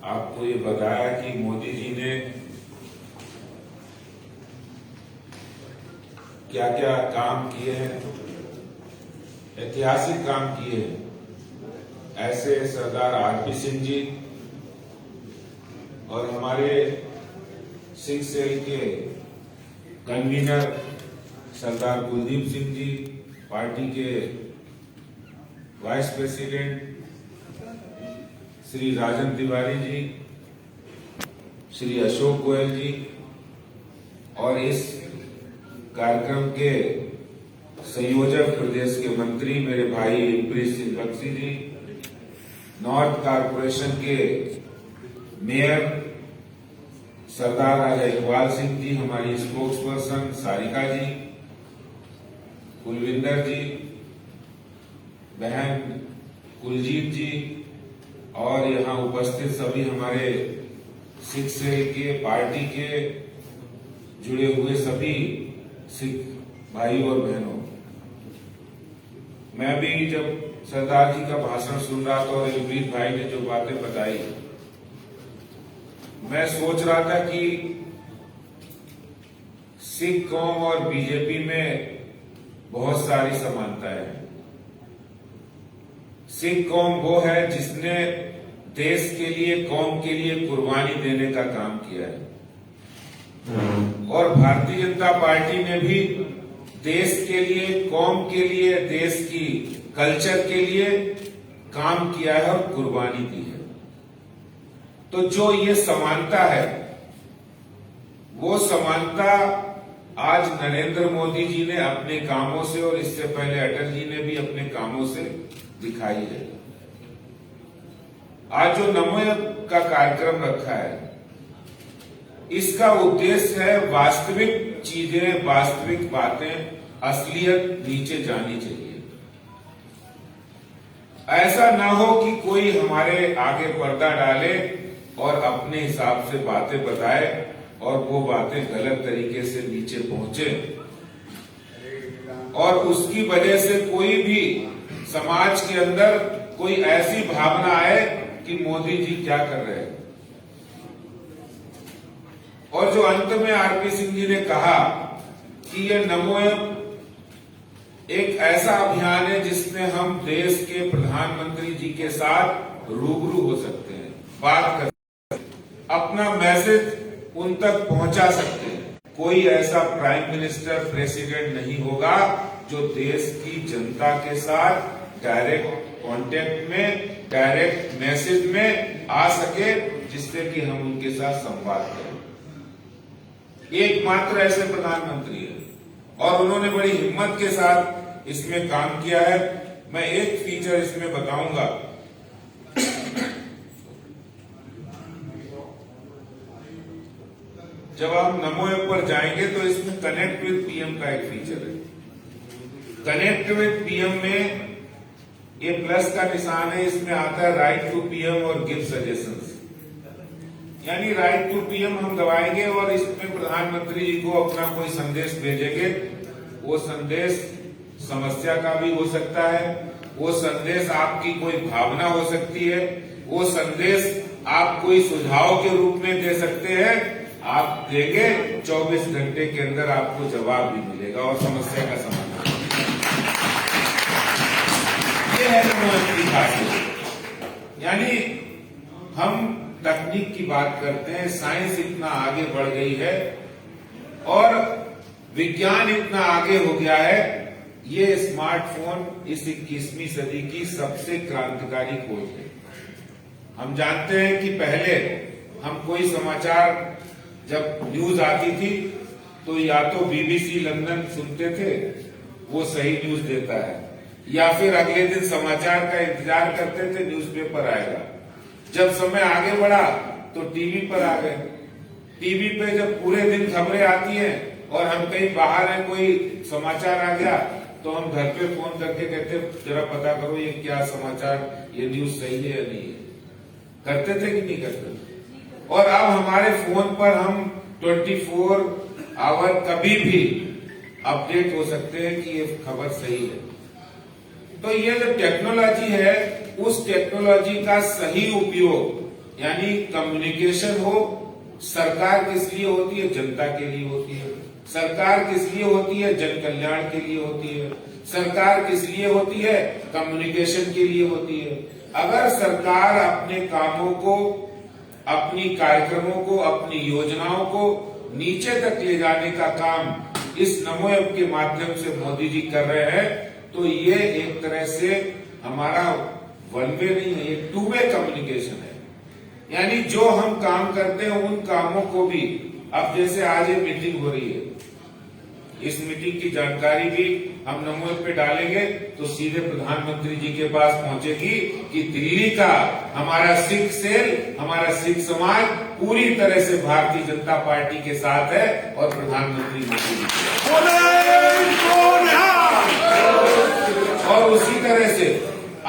आपको ये बताया कि मोदी जी ने क्या क्या काम किए हैं, ऐतिहासिक काम किए हैं। ऐसे सरदार आरपी सिंह जी और हमारे सिंह सेल के कन्वीनर सरदार कुलदीप सिंह जी, पार्टी के वाइस प्रेसिडेंट श्री राजन तिवारी जी, श्री अशोक गोयल जी और इस कार्यक्रम के संयोजक प्रदेश के मंत्री मेरे भाई प्रीत सिंह बख्शी जी, नॉर्थ कारपोरेशन के मेयर सरदार राजा इकबाल सिंह जी, हमारी स्पोक्स पर्सन सारिका जी, कुलविंदर जी, बहन कुलजीत जी और यहाँ उपस्थित सभी हमारे सिख सेल के पार्टी के जुड़े हुए सभी सिख भाई और बहनों, मैं भी जब सरदार जी का भाषण सुन रहा था और इलप्रीत भाई ने जो बातें बताई, मैं सोच रहा था कि सिख कौम और बीजेपी में बहुत सारी समानताएं हैं। सिख कौम वो है जिसने देश के लिए, कौम के लिए कुर्बानी देने का काम किया है और भारतीय जनता पार्टी ने भी देश के लिए, कौम के लिए, देश की कल्चर के लिए काम किया है और कुर्बानी दी है। तो जो ये समानता है, वो समानता आज नरेंद्र मोदी जी ने अपने कामों से और इससे पहले अटल जी ने भी अपने कामों से दिखाई है। आज जो नमो ऐप का कार्यक्रम रखा है, इसका उद्देश्य है वास्तविक चीजें, वास्तविक बातें, असलियत नीचे जानी चाहिए। ऐसा ना हो कि कोई हमारे आगे पर्दा डाले और अपने हिसाब से बातें बताए और वो बातें गलत तरीके से नीचे पहुंचे और उसकी वजह से कोई भी समाज के अंदर कोई ऐसी भावना आए कि मोदी जी क्या कर रहे हैं। और जो अंत में आरपी सिंह जी ने कहा कि ये नमो ऐप एक ऐसा अभियान है जिसमें हम देश के प्रधानमंत्री जी के साथ रूबरू हो सकते हैं, बात कर सकते हैं, अपना मैसेज उन तक पहुंचा सकते हैं। कोई ऐसा प्राइम मिनिस्टर, प्रेसिडेंट नहीं होगा जो देश की जनता के साथ डायरेक्ट कांटेक्ट में, डायरेक्ट मैसेज में आ सके, जिससे कि हम उनके साथ संवाद करें। एकमात्र ऐसे प्रधानमंत्री है और उन्होंने बड़ी हिम्मत के साथ इसमें काम किया है। मैं एक फीचर इसमें बताऊंगा। जब आप नमो ऐप पर जाएंगे तो इसमें कनेक्ट विद पीएम का एक फीचर है। कनेक्ट विद पीएम में ये प्लस का निशान है, इसमें आता है राइट टू पीएम और गिव सजेशंस। यानी राइट टू पीएम हम दबाएंगे और इसमें प्रधानमंत्री जी को अपना कोई संदेश भेजेंगे। वो संदेश समस्या का भी हो सकता है, वो संदेश आपकी कोई भावना हो सकती है, वो संदेश आप कोई सुझाव के रूप में दे सकते हैं। आप देंगे, 24 घंटे के अंदर आपको जवाब भी मिलेगा और समस्या का समाधान। ये है नमो ऐप की खासियत। यानी हम तकनीक की बात करते हैं, साइंस इतना आगे बढ़ गई है और विज्ञान इतना आगे हो गया है। ये स्मार्टफोन इस 21वीं सदी की सबसे क्रांतिकारी खोज है। हम जानते हैं कि पहले हम कोई समाचार, जब न्यूज आती थी तो या तो बीबीसी लंदन सुनते थे, वो सही न्यूज देता है, या फिर अगले दिन समाचार का इंतजार करते थे, न्यूज़पेपर आएगा। जब समय आगे बढ़ा तो टीवी पर आ गए। टीवी पे जब पूरे दिन खबरें आती हैं और हम कहीं बाहर हैं, कोई समाचार आ गया तो हम घर पे फोन करके कहते जरा पता करो ये क्या समाचार, ये न्यूज सही है या नहीं है। करते थे कि नहीं करते? और अब हमारे फोन पर हम 24 आवर कभी भी अपडेट हो सकते हैं कि ये खबर सही है। तो ये जो टेक्नोलॉजी है, उस टेक्नोलॉजी का सही उपयोग यानी कम्युनिकेशन हो। सरकार किस लिए होती है? जनता के लिए होती है। सरकार किस लिए होती है? जन कल्याण के लिए होती है। सरकार किस लिए होती है? कम्युनिकेशन के लिए होती है। अगर सरकार अपने कामों को, अपनी कार्यक्रमों को, अपनी योजनाओं को नीचे तक ले जाने का काम इस नमो ऐप के माध्यम से मोदी जी कर रहे हैं, तो ये एक तरह से हमारा वन वे नहीं है, ये टू वे कम्युनिकेशन है। यानी जो हम काम करते हैं उन कामों को भी, अब जैसे आज ये मीटिंग हो रही है, इस मीटिंग की जानकारी भी हम नमो ऐप पे डालेंगे तो सीधे प्रधानमंत्री जी के पास पहुंचेगी कि दिल्ली का हमारा सिख सेल, हमारा सिख समाज पूरी तरह से भारतीय जनता पार्टी के साथ है और प्रधानमंत्री मोदी जी और उसी तरह से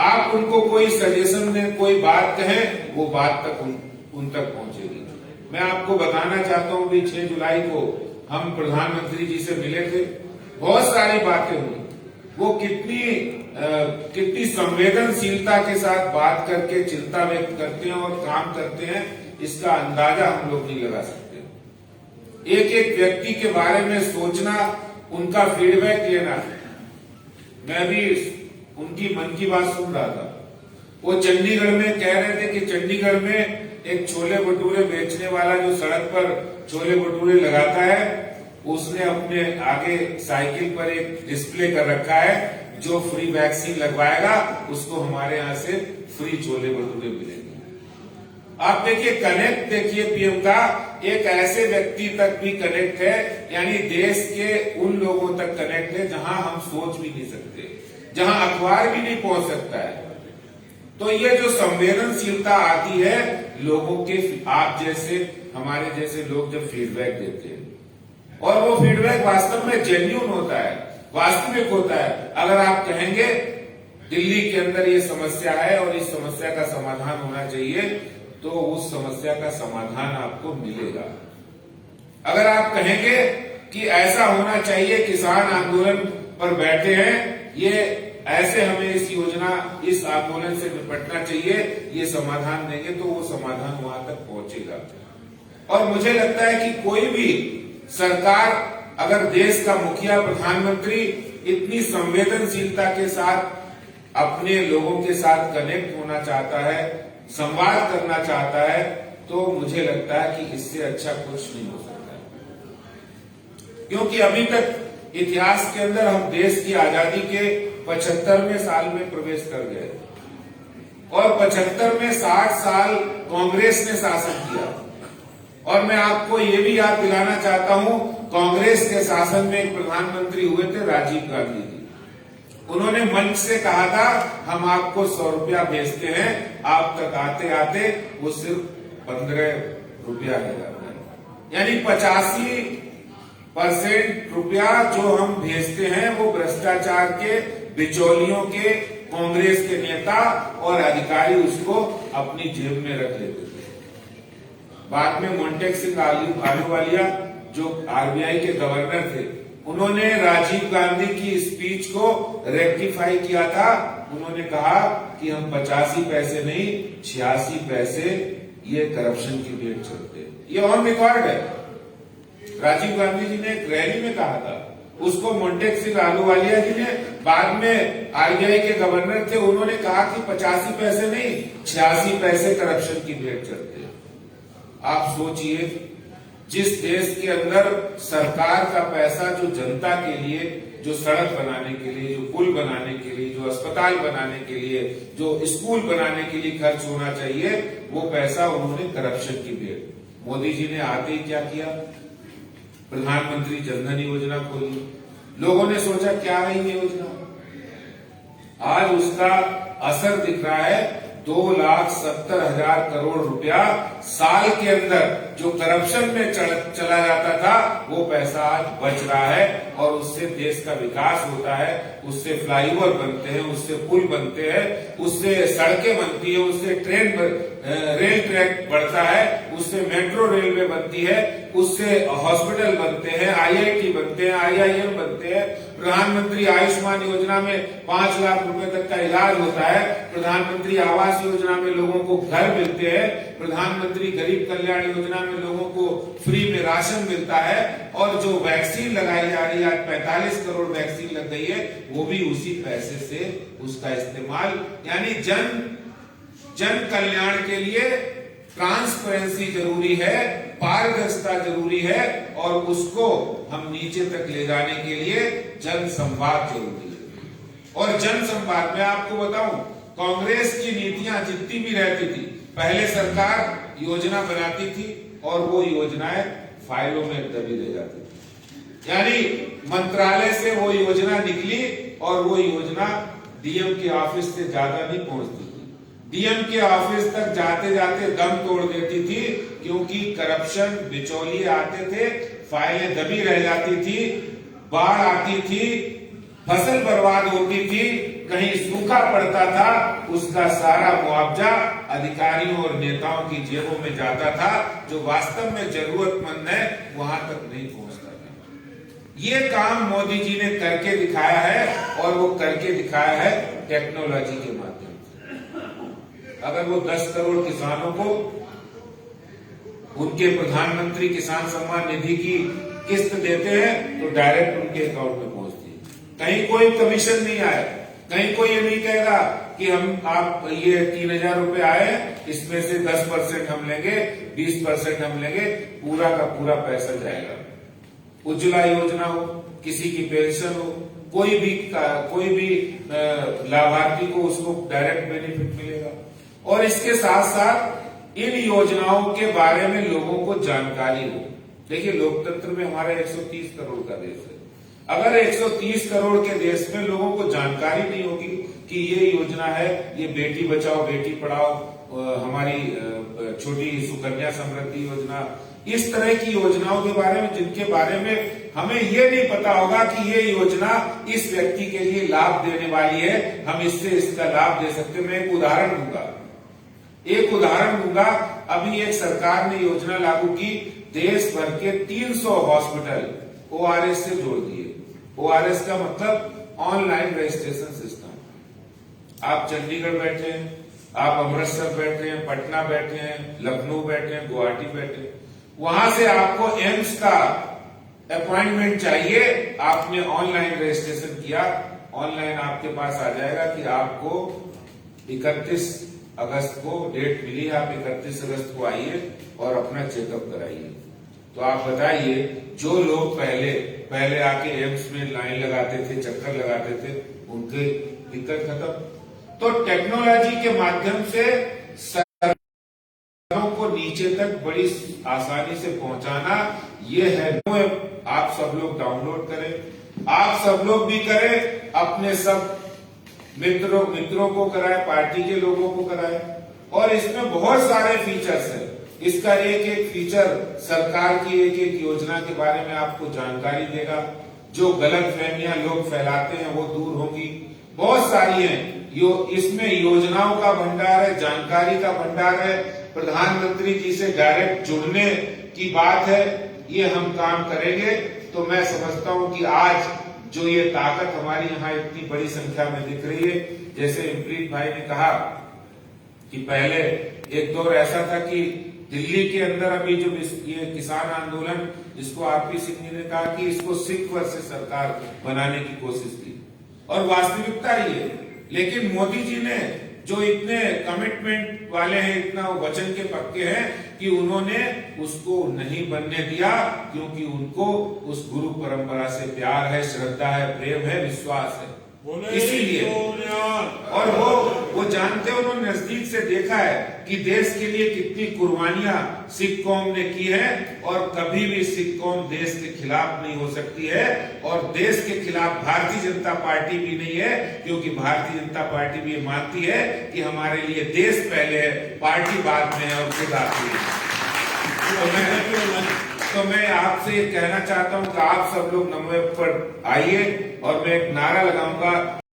आप उनको कोई सजेशन दें, कोई बात कहें, वो बात तक उन तक पहुंचेगी। मैं आपको बताना चाहता हूं कि 6 जुलाई को हम प्रधानमंत्री जी से मिले थे, बहुत सारी बातें हुई। वो कितनी संवेदनशीलता के साथ बात करके चिंता व्यक्त करते हैं और काम करते हैं, इसका अंदाजा हम लोग नहीं लगा सकते। एक एक व्यक्ति के बारे में सोचना, उनका फीडबैक लेना। मैं भी उनकी मन की बात सुन रहा था। वो चंडीगढ़ में कह रहे थे कि चंडीगढ़ में एक छोले भटूरे बेचने वाला जो सड़क पर छोले भटूरे लगाता है, उसने अपने आगे साइकिल पर एक डिस्प्ले कर रखा है, जो फ्री वैक्सीन लगवाएगा उसको हमारे यहाँ से फ्री छोले भटूरे मिलेंगे। आप देखिए, कनेक्ट देखिए पीएम का, एक ऐसे व्यक्ति तक भी कनेक्ट है, यानी देश के उन लोगों तक कनेक्ट है जहां हम सोच भी नहीं सकते, जहां अखबार भी नहीं पहुंच सकता है। तो ये जो संवेदनशीलता आती है लोगों के, आप जैसे हमारे जैसे लोग जब फीडबैक देते हैं और वो फीडबैक वास्तव में जेन्युइन होता है, वास्तविक होता है। अगर आप कहेंगे दिल्ली के अंदर ये समस्या है और इस समस्या का समाधान होना चाहिए, तो उस समस्या का समाधान आपको मिलेगा। अगर आप कहेंगे कि ऐसा होना चाहिए, किसान आंदोलन पर बैठे हैं, ये ऐसे हमें इस योजना, इस आंदोलन से निपटना चाहिए, ये समाधान देंगे, तो वो समाधान वहां तक पहुंचेगा। और मुझे लगता है कि कोई भी सरकार, अगर देश का मुखिया, प्रधानमंत्री इतनी संवेदनशीलता के साथ अपने लोगों के साथ कनेक्ट होना चाहता है, संवाद करना चाहता है, तो मुझे लगता है कि इससे अच्छा कुछ नहीं हो सकता। क्योंकि अभी तक इतिहास के अंदर हम देश की आजादी के 75वें साल में प्रवेश कर गए और 75 में 60 साल कांग्रेस ने शासन किया। और मैं आपको ये भी याद दिलाना चाहता हूं, कांग्रेस के शासन में एक प्रधानमंत्री हुए थे राजीव गांधी जी। उन्होंने मंच से कहा था, हम आपको 100 रुपया भेजते हैं, आप तक आते आते वो सिर्फ 15 रुपया है। यानी 85% रुपया जो हम भेजते हैं वो भ्रष्टाचार के, बिचौलियों के, कांग्रेस के नेता और अधिकारी उसको अपनी जेब में रख लेते थे। बाद में मोंटेक सिंह आलूवालिया जो आरबीआई के गवर्नर थे, उन्होंने राजीव गांधी की स्पीच को रेक्टिफाई किया था। उन्होंने कहा कि हम 85 पैसे नहीं, 86 पैसे ये करप्शन की रेट चलते हैं। ये ऑन रिकॉर्ड है। राजीव गांधी जी ने एक रैली में कहा था, उसको मोंटेक सिंह आलूवालिया जी ने, बाद में आरबीआई के गवर्नर थे, उन्होंने कहा कि 85 पैसे नहीं, 86 पैसे करप्शन की रेट चलते हैं। आप सोचिए, जिस देश के अंदर सरकार का पैसा जो जनता के लिए, जो सड़क बनाने के लिए, जो पुल बनाने के लिए, जो अस्पताल बनाने के लिए, जो स्कूल बनाने के लिए खर्च होना चाहिए, वो पैसा उन्होंने करप्शन की भेंट। मोदी जी ने आते ही क्या किया? प्रधानमंत्री जनधन योजना खोली। लोगों ने सोचा क्या है ये योजना, आज उसका असर दिख रहा है। 2,70,000 करोड़ रुपया साल के अंदर जो करप्शन में चला जाता था वो पैसा आज बच रहा है और उससे देश का विकास होता है, उससे फ्लाईओवर बनते हैं, उससे पुल बनते हैं, उससे सड़कें बनती है, उससे रेल ट्रैक बढ़ता है, उससे मेट्रो रेलवे बनती है, उससे हॉस्पिटल बनते हैं, आईआईटी बनते हैं, आईआईएम बनते हैं, प्रधानमंत्री आयुष्मान योजना में 5 लाख रुपए तक का इलाज होता है, प्रधानमंत्री आवास योजना में लोगों को घर मिलते हैं, प्रधानमंत्री गरीब कल्याण योजना में लोगों को फ्री में राशन मिलता है, और जो वैक्सीन लगाई जा रही है, आज 45 करोड़ वैक्सीन लग गई है, वो भी उसी पैसे से उसका इस्तेमाल, यानी जन कल्याण के लिए ट्रांसपेरेंसी जरूरी है, पारदर्शिता जरूरी है, और उसको हम नीचे तक ले जाने के लिए जन संवाद जरूरी है। और जन संवाद में आपको बताऊं, कांग्रेस की नीतियां जितनी भी रहती थी, पहले सरकार योजना बनाती थी और वो योजनाएं फाइलों में दबी रह जाती थी, यानी मंत्रालय से वो योजना निकली और वो योजना डीएम के ऑफिस से ज्यादा नहीं पहुंचती थी, डीएम के ऑफिस तक जाते जाते दम तोड़ देती थी, क्योंकि करप्शन, बिचौलिए आते थे, फाइलें दबी रह जाती थी, बाढ़ आती थी, फसल बर्बाद होती थी, कहीं सूखा पड़ता था, उसका सारा मुआवजा अधिकारियों और नेताओं की जेबों में जाता था, जो वास्तव में जरूरतमंद है वहां तक नहीं पहुंचता था। ये काम मोदी जी ने करके दिखाया है, और वो करके दिखाया है टेक्नोलॉजी के माध्यम से। अगर वो 10 करोड़ किसानों को उनके प्रधानमंत्री किसान सम्मान निधि की किस्त देते हैं तो डायरेक्ट उनके अकाउंट में पहुंचती है, कहीं कोई कमीशन नहीं आया, कहीं कोई ये नहीं कहेगा कि आप ये 3000 रुपए आए, इसमें से 10% हम लेंगे, 20% हम लेंगे, पूरा का पूरा पैसा जाएगा। उज्ज्वला योजना हो, किसी की पेंशन हो, कोई भी लाभार्थी को उसको डायरेक्ट बेनिफिट मिलेगा। और इसके साथ साथ इन योजनाओं के बारे में लोगों को जानकारी हो। देखिए, लोकतंत्र में हमारा 130 करोड़ का देश है, अगर 130 करोड़ के देश में लोगों को जानकारी नहीं होगी कि ये योजना है, ये बेटी बचाओ बेटी पढ़ाओ, हमारी छोटी सुकन्या समृद्धि योजना, इस तरह की योजनाओं के बारे में, जिनके बारे में हमें ये नहीं पता होगा कि ये योजना इस व्यक्ति के लिए लाभ देने वाली है, हम इससे इसका लाभ दे सकते। मैं एक उदाहरण दूंगा, अभी एक सरकार ने योजना लागू की, देश भर के 300 हॉस्पिटल ओआरएस से जोड़ दिए। ओआरएस का मतलब ऑनलाइन रजिस्ट्रेशन सिस्टम। आप चंडीगढ़ बैठे हैं, आप अमृतसर बैठे हैं, पटना बैठे हैं, लखनऊ बैठे हैं, गुवाहाटी बैठे हैं, वहां से आपको एम्स का अपॉइंटमेंट चाहिए, आपने ऑनलाइन रजिस्ट्रेशन किया, ऑनलाइन आपके पास आ जाएगा कि आपको 31 अगस्त को डेट मिली, आप 31 अगस्त को आइए और अपना चेकअप कराइए। तो आप बताइए, जो लोग पहले आके एम्स में लाइन लगाते थे, चक्कर लगाते थे, उनके दिक्कत खत्म। तो टेक्नोलॉजी के माध्यम से सरकारों को नीचे तक बड़ी आसानी से पहुंचाना, ये है। आप सब लोग डाउनलोड करें, आप सब लोग भी करें, अपने सब मित्रों को कराएं, पार्टी के लोगों को कराएं। और इसमें बहुत सारे फीचर्स हैं, इसका एक फीचर सरकार की एक योजना के बारे में आपको जानकारी देगा, जो गलतफहमियां लोग फैलाते हैं वो दूर होगी। बहुत सारी हैं, इसमें योजनाओं का भंडार है, जानकारी का भंडार है, प्रधानमंत्री जी से डायरेक्ट जुड़ने की बात है, ये हम काम करेंगे। तो मैं समझता हूं कि आज जो ये ताकत हमारी यहाँ इतनी बड़ी संख्या में दिख रही है, जैसे इमप्रीत भाई ने कहा कि पहले एक दौर ऐसा था कि दिल्ली के अंदर अभी जो ये किसान आंदोलन, जिसको आरपी सिंह जी ने कहा कि इसको सिख वर्सेस सरकार बनाने की कोशिश की, और वास्तविकता ही है। लेकिन मोदी जी ने जो इतने कमिटमेंट वाले हैं, इतना वचन के पक्के हैं कि उन्होंने उसको नहीं बनने दिया, क्योंकि उनको उस गुरु परंपरा से प्यार है, श्रद्धा है, प्रेम है, विश्वास है, इसीलिए। और वो जानते हैं, उन्होंने नजदीक से देखा है कि देश के लिए कितनी कुर्बानियां सिख कौम ने की है, और कभी भी सिख कौम देश के खिलाफ नहीं हो सकती है, और देश के खिलाफ भारतीय जनता पार्टी भी नहीं है, क्योंकि भारतीय जनता पार्टी भी मानती है कि हमारे लिए देश पहले है, पार्टी बाद में है, और खुद आती है। तो मैं आपसे कहना चाहता हूं कि आप सब लोग नमो ऐप पर आइए और मैं एक नारा लगाऊंगा,